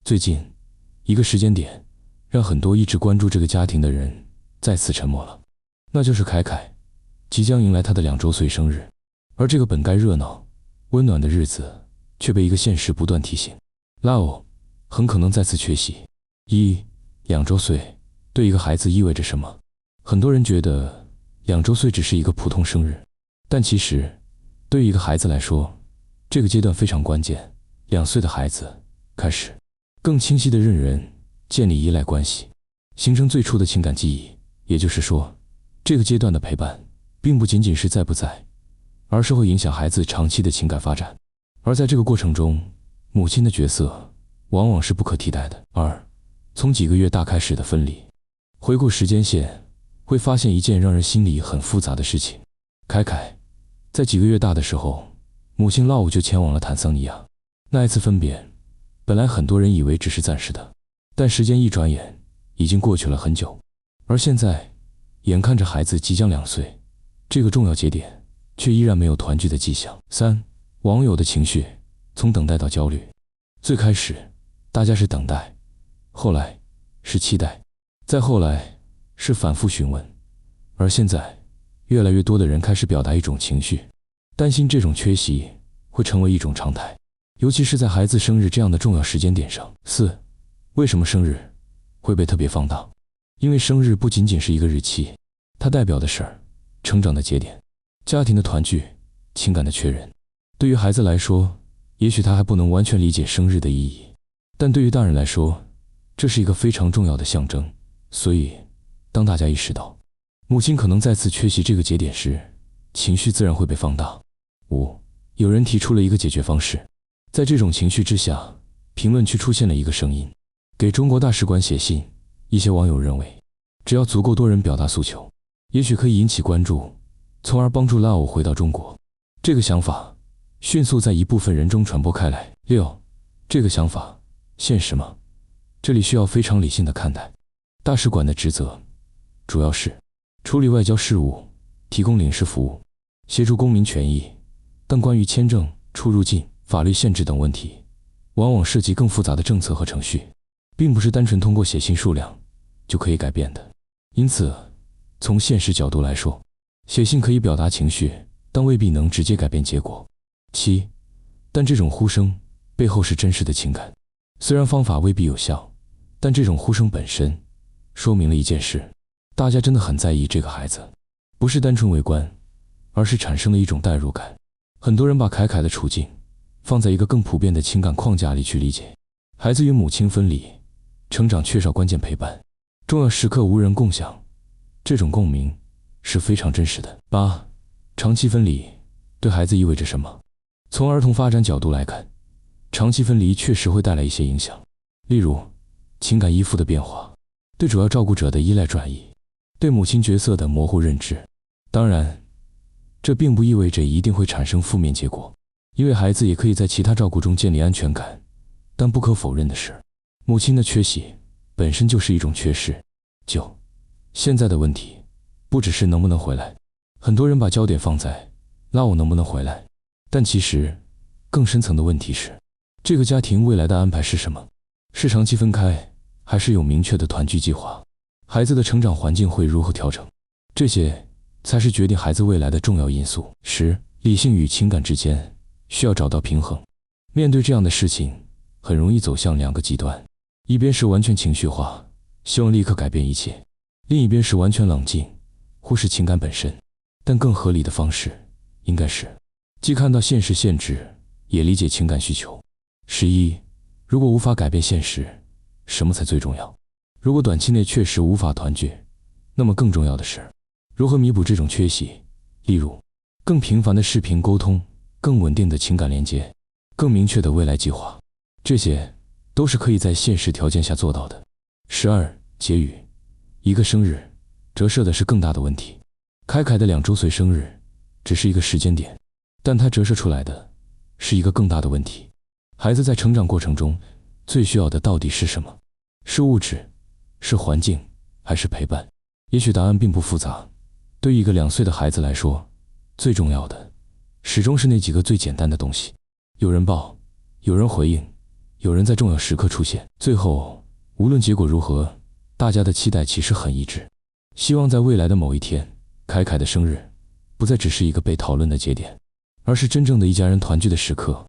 最近一个时间点，让很多一直关注这个家庭的人再次沉默了，那就是凯凯即将迎来他的2周岁生日，而这个本该热闹、温暖的日子，却被一个现实不断提醒：拉欧很可能再次缺席。2周岁对一个孩子意味着什么？很多人觉得2周岁只是一个普通生日，但其实对于一个孩子来说，这个阶段非常关键。2岁的孩子开始更清晰地认人，建立依赖关系，形成最初的情感记忆。也就是说，这个阶段的陪伴并不仅仅是在不在，而是会影响孩子长期的情感发展。而在这个过程中，母亲的角色往往是不可替代的。从几个月大开始的分离，回顾时间线，会发现一件让人心里很复杂的事情。凯凯在几个月大的时候，母亲拉乌就前往了坦桑尼亚。那一次分别，本来很多人以为只是暂时的，但时间一转眼已经过去了很久。而现在，眼看着孩子即将2岁，这个重要节点却依然没有团聚的迹象。网友的情绪从等待到焦虑，最开始大家是等待，后来是期待，再后来是反复询问，而现在越来越多的人开始表达一种情绪，担心这种缺席会成为一种常态，尤其是在孩子生日这样的重要时间点上。为什么生日会被特别放大？因为生日不仅仅是一个日期，它代表的是成长的节点、家庭的团聚、情感的确认。对于孩子来说，也许他还不能完全理解生日的意义，但对于大人来说，这是一个非常重要的象征。所以当大家意识到母亲可能再次缺席这个节点时，情绪自然会被放大。有人提出了一个解决方式。在这种情绪之下，评论区出现了一个声音：给中国大使馆写信。一些网友认为，只要足够多人表达诉求，也许可以引起关注，从而帮助拉欧回到中国。这个想法迅速在一部分人中传播开来。这个想法现实吗？这里需要非常理性的看待。大使馆的职责主要是处理外交事务，提供领事服务，协助公民权益，但关于签证、出入境、法律限制等问题，往往涉及更复杂的政策和程序，并不是单纯通过写信数量就可以改变的。因此，从现实角度来说，写信可以表达情绪，但未必能直接改变结果。但这种呼声背后是真实的情感。虽然方法未必有效，但这种呼声本身说明了一件事：大家真的很在意这个孩子，不是单纯围观，而是产生了一种代入感。很多人把凯凯的处境放在一个更普遍的情感框架里去理解。孩子与母亲分离，成长缺少关键陪伴，重要时刻无人共享，这种共鸣是非常真实的。长期分离对孩子意味着什么？从儿童发展角度来看，长期分离确实会带来一些影响，例如情感依附的变化，对主要照顾者的依赖转移，对母亲角色的模糊认知。当然，这并不意味着一定会产生负面结果，因为孩子也可以在其他照顾中建立安全感。但不可否认的是，母亲的缺席本身就是一种缺失。现在的问题不只是能不能回来，很多人把焦点放在拉欧能不能回来，但其实更深层的问题是，这个家庭未来的安排是什么？是长期分开，还是有明确的团聚计划？孩子的成长环境会如何调整？这些才是决定孩子未来的重要因素。理性与情感之间需要找到平衡。面对这样的事情，很容易走向2个极端，一边是完全情绪化，希望立刻改变一切，另一边是完全冷静，忽视情感本身。但更合理的方式应该是既看到现实限制，也理解情感需求。如果无法改变现实，什么才最重要？如果短期内确实无法团聚，那么更重要的是如何弥补这种缺席，例如更频繁的视频沟通，更稳定的情感连接，更明确的未来计划。这些都是可以在现实条件下做到的。结语：一个生日折射的是更大的问题。凯凯的2周岁生日只是一个时间点，但它折射出来的是一个更大的问题。孩子在成长过程中最需要的到底是什么？是物质，是环境，还是陪伴？也许答案并不复杂。对于一个2岁的孩子来说，最重要的始终是那几个最简单的东西：有人抱，有人回应，有人在重要时刻出现。最后，无论结果如何，大家的期待其实很一致，希望在未来的某一天，凯凯的生日不再只是一个被讨论的节点，而是真正的一家人团聚的时刻。